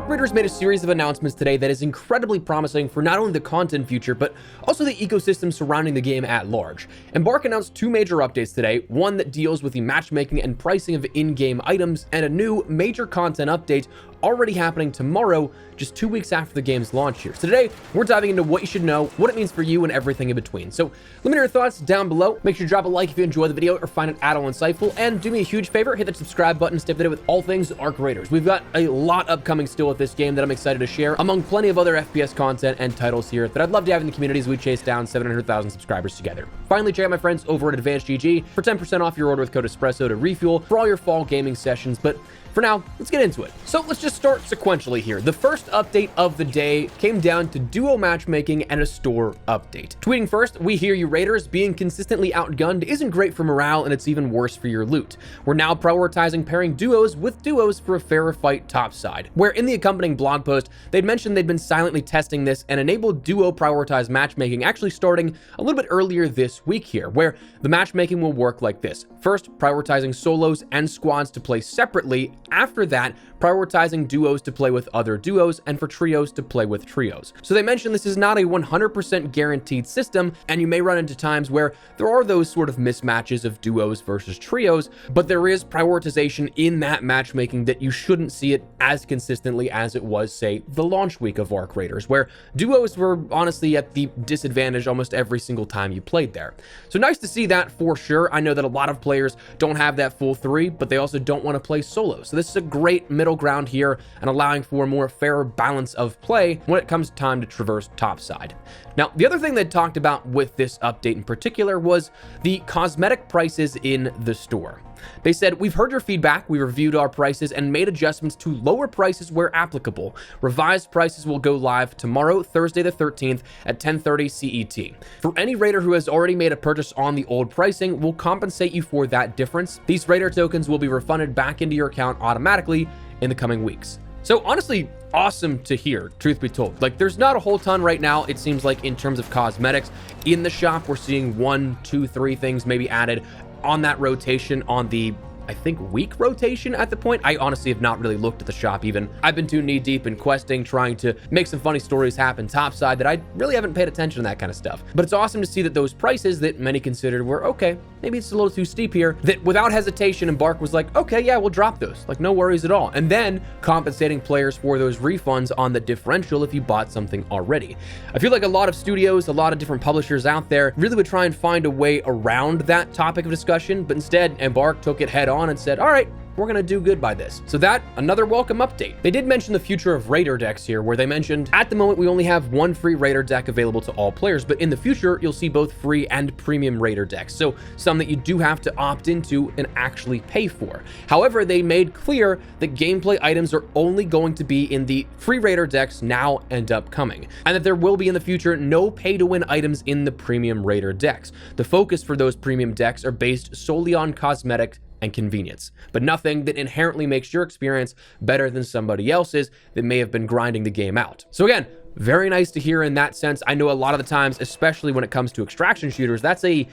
Arc Raiders made a series of announcements today that is incredibly promising for not only the content future, but also the ecosystem surrounding the game at large. Embark announced two major updates today, one that deals with the matchmaking and pricing of in-game items, and a new major content update already happening tomorrow, just 2 weeks after the game's launch here. So today, we're diving into what you should know, what it means for you, and everything in between. So let me know your thoughts down below. Make sure to drop a like if you enjoy the video or find it at all insightful, and do me a huge favor, hit that subscribe button, stay up to date with all things Arc Raiders. We've got a lot upcoming still with this game that I'm excited to share, among plenty of other FPS content and titles here that I'd love to have in the community as we chase down 700,000 subscribers together. Finally, check out my friends over at Advanced GG for 10% off your order with code ESPRESSO to refuel for all your fall gaming sessions. But for now, let's get into it. So let's just start sequentially here. The first update of the day came down to duo matchmaking and a store update. Tweeting first, "We hear you Raiders, being consistently outgunned isn't great for morale and it's even worse for your loot. We're now prioritizing pairing duos with duos for a fairer fight topside." Where in the accompanying blog post, they'd mentioned they'd been silently testing this and enabled duo prioritized matchmaking actually starting a little bit earlier this week here, where the matchmaking will work like this. First, prioritizing solos and squads to play separately. After that, prioritizing duos to play with other duos and for trios to play with trios. So they mentioned this is not a 100% guaranteed system, and you may run into times where there are those sort of mismatches of duos versus trios, but there is prioritization in that matchmaking that you shouldn't see it as consistently as it was, say, the launch week of Arc Raiders, where duos were honestly at the disadvantage almost every single time you played there. So nice to see that for sure. I know that a lot of players don't have that full three, but they also don't want to play solos. So this is a great middle ground here and allowing for a more fair balance of play when it comes time to traverse topside. Now, the other thing they talked about with this update in particular was the cosmetic prices in the store. They said, "We've heard your feedback, we reviewed our prices and made adjustments to lower prices where applicable. Revised prices will go live tomorrow, Thursday the 13th at 10:30 CET. For any Raider who has already made a purchase on the old pricing, we'll compensate you for that difference. These Raider tokens will be refunded back into your account automatically in the coming weeks." So honestly, awesome to hear, truth be told. Like, there's not a whole ton right now, it seems like, in terms of cosmetics. In the shop, we're seeing 1, 2, 3 things maybe added on that rotation on the, I think, week rotation at the point. I honestly have not really looked at the shop even. I've been too knee deep in questing, trying to make some funny stories happen topside, that I really haven't paid attention to that kind of stuff. But it's awesome to see that those prices that many considered were, okay, maybe it's a little too steep here, that without hesitation, Embark was like, okay, yeah, we'll drop those. Like, no worries at all. And then compensating players for those refunds on the differential if you bought something already. I feel like a lot of studios, a lot of different publishers out there really would try and find a way around that topic of discussion, but instead, Embark took it head on and said, all right, we're gonna do good by this. So that, another welcome update. They did mention the future of Raider decks here, where they mentioned, at the moment, we only have one free Raider deck available to all players, but in the future, you'll see both free and premium Raider decks. So some that you do have to opt into and actually pay for. However, they made clear that gameplay items are only going to be in the free Raider decks now and upcoming, and that there will be in the future no pay-to-win items in the premium Raider decks. The focus for those premium decks are based solely on cosmetic and convenience, but nothing that inherently makes your experience better than somebody else's that may have been grinding the game out. So again, very nice to hear in that sense. I know a lot of the times, especially when it comes to extraction shooters, that's a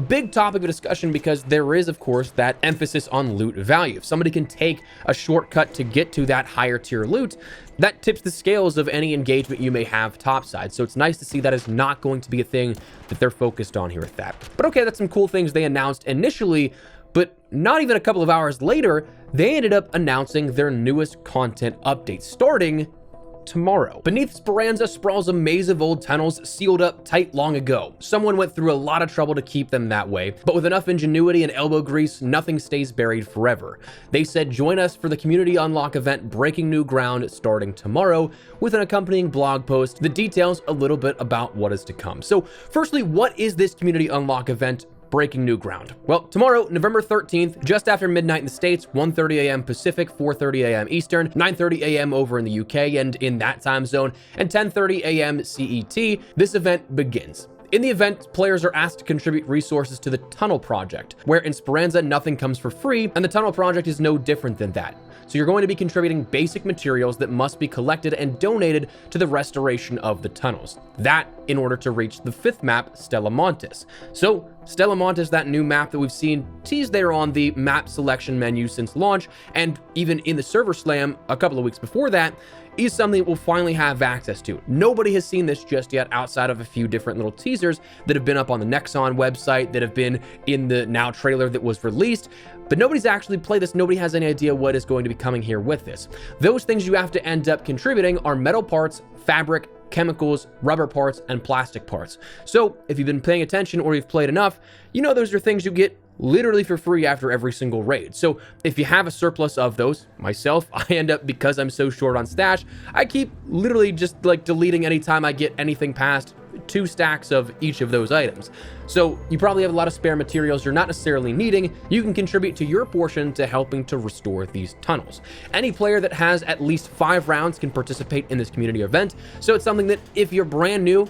big topic of discussion because there is, of course, that emphasis on loot value. If somebody can take a shortcut to get to that higher tier loot, that tips the scales of any engagement you may have topside. So it's nice to see that is not going to be a thing that they're focused on here with that. But okay, that's some cool things they announced initially, but not even a couple of hours later, they ended up announcing their newest content update starting tomorrow. Beneath Speranza sprawls a maze of old tunnels sealed up tight long ago. Someone went through a lot of trouble to keep them that way, but with enough ingenuity and elbow grease, nothing stays buried forever. They said, join us for the Community Unlock event Breaking New Ground starting tomorrow, with an accompanying blog post that details a little bit about what is to come. So firstly, what is this Community Unlock event Breaking New Ground? Well, tomorrow, November 13th, just after midnight in the States, 1:30 a.m. Pacific, 4:30 a.m. Eastern, 9:30 a.m. over in the UK and in that time zone, and 10:30 a.m. CET, this event begins. In the event, players are asked to contribute resources to the Tunnel Project, where in Speranza nothing comes for free, and the Tunnel Project is no different than that. So you're going to be contributing basic materials that must be collected and donated to the restoration of the tunnels. That in order to reach the 5th map, Stella Montis. So Stella Montis, that new map that we've seen teased there on the map selection menu since launch, and even in the server slam a couple of weeks before that, is something we'll finally have access to. Nobody has seen this just yet outside of a few different little teasers that have been up on the Nexon website, that have been in the now trailer that was released, but nobody's actually played this. Nobody has any idea what is going to be coming here with this. Those things you have to end up contributing are metal parts, fabric, chemicals, rubber parts, and plastic parts. So if you've been paying attention or you've played enough, you know those are things you get literally for free after every single raid. So if you have a surplus of those, myself, I end up, because I'm so short on stash, I keep literally just like deleting anytime I get anything past 2 stacks of each of those items. So you probably have a lot of spare materials you're not necessarily needing. You can contribute to your portion to helping to restore these tunnels. Any player that has at least 5 rounds can participate in this community event. So it's something that if you're brand new,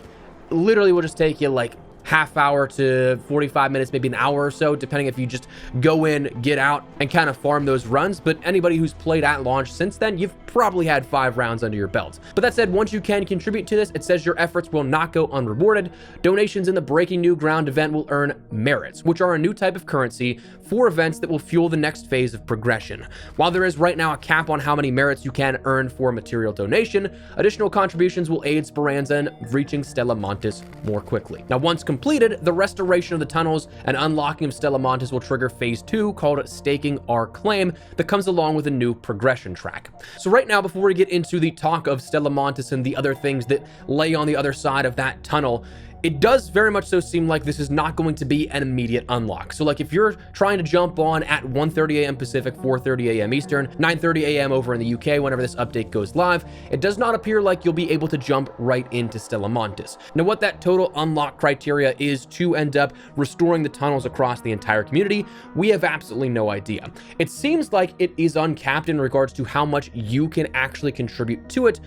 literally will just take you like half hour to 45 minutes, maybe an hour or so, depending if you just go in, get out, and kind of farm those runs. But anybody who's played at launch since then, you've probably had 5 rounds under your belt. But that said, once you can contribute to this, it says your efforts will not go unrewarded. Donations in the Breaking New Ground event will earn merits, which are a new type of currency for events that will fuel the next phase of progression. While there is right now a cap on how many merits you can earn for material donation, additional contributions will aid Speranza in reaching Stella Montis more quickly. Now, once completed, the restoration of the tunnels and unlocking of Stella Montis will trigger phase 2, called Staking Our Claim, that comes along with a new progression track. So right now, before we get into the talk of Stella Montis and the other things that lay on the other side of that tunnel, it does very much so seem like this is not going to be an immediate unlock. So like if you're trying to jump on at 1:30 a.m. Pacific, 4:30 a.m. Eastern, 9:30 a.m. over in the UK, whenever this update goes live, it does not appear like you'll be able to jump right into Stella Montis. Now, what that total unlock criteria is to end up restoring the tunnels across the entire community, we have absolutely no idea. It seems like it is uncapped in regards to how much you can actually contribute to it,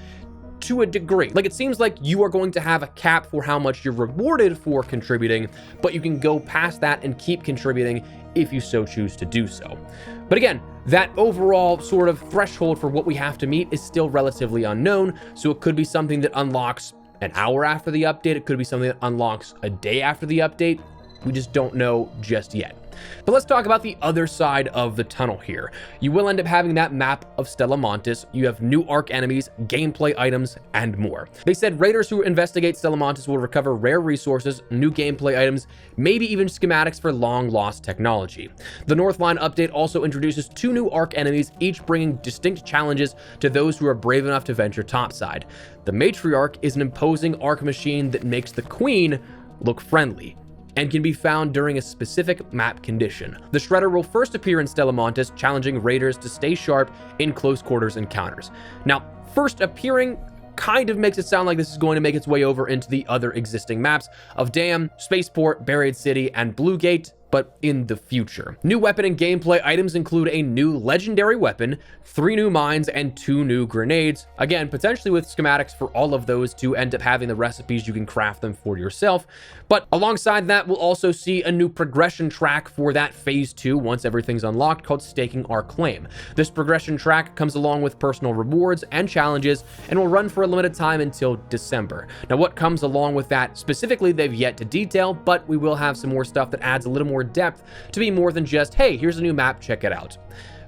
to a degree. Like, it seems like you are going to have a cap for how much you're rewarded for contributing, but you can go past that and keep contributing if you so choose to do so. But again, that overall sort of threshold for what we have to meet is still relatively unknown, so it could be something that unlocks an hour after the update, it could be something that unlocks a day after the update. We just don't know just yet. But let's talk about the other side of the tunnel here. You will end up having that map of Stella Montis. You have new arc enemies, gameplay items, and more. They said raiders who investigate Stella Montis will recover rare resources, new gameplay items, maybe even schematics for long-lost technology. The Northline update also introduces 2 new arc enemies, each bringing distinct challenges to those who are brave enough to venture topside. The Matriarch is an imposing arc machine that makes the Queen look friendly and can be found during a specific map condition. The Shredder will first appear in Stella Montis, challenging raiders to stay sharp in close quarters encounters. Now, first appearing kind of makes it sound like this is going to make its way over into the other existing maps of Dam, Spaceport, Buried City, and Blue Gate, but in the future. New weapon and gameplay items include a new legendary weapon, 3 new mines, and 2 new grenades. Again, potentially with schematics for all of those to end up having the recipes, you can craft them for yourself. But alongside that, we'll also see a new progression track for that phase 2 once everything's unlocked, called Staking Our Claim. This progression track comes along with personal rewards and challenges and will run for a limited time until December. Now, what comes along with that specifically, they've yet to detail, but we will have some more stuff that adds a little more depth to be more than just, hey, here's a new map, check it out.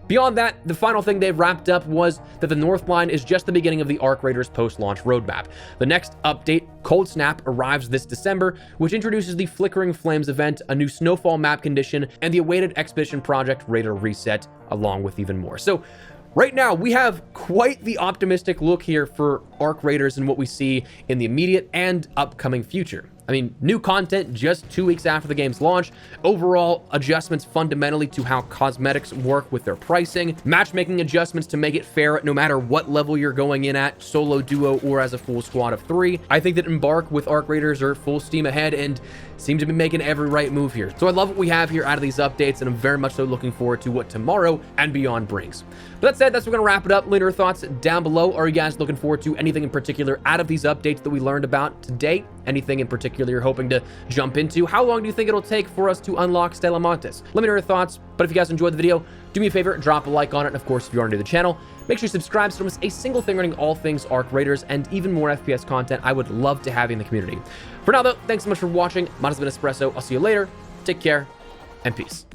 Beyond that, the final thing they've wrapped up was that the Northline is just the beginning of the Arc Raiders post-launch roadmap. The next update, Cold Snap, arrives this December, which introduces the Flickering Flames event, a new Snowfall map condition, and the awaited Expedition Project Raider reset, along with even more. So right now, we have quite the optimistic look here for Arc Raiders and what we see in the immediate and upcoming future. I mean, new content just 2 weeks after the game's launch, overall adjustments fundamentally to how cosmetics work with their pricing, matchmaking adjustments to make it fair no matter what level you're going in at, solo, duo, or as a full squad of 3. I think that Embark with Arc Raiders are full steam ahead and seem to be making every right move here. So I love what we have here out of these updates, and I'm very much so looking forward to what tomorrow and beyond brings. But that said, that's where we're going to wrap it up. Leave your thoughts down below. Are you guys looking forward to anything in particular out of these updates that we learned about today? Anything in particular you're hoping to jump into? How long do you think it'll take for us to unlock Stella Montis? Let me know your thoughts. But if you guys enjoyed the video, do me a favor, drop a like on it. And of course, if you are new to the channel, make sure you subscribe so you don't miss a single thing running all things Arc Raiders and even more FPS content. I would love to have you in the community. For now though, thanks so much for watching. Mine has been Espresso. I'll see you later. Take care and peace.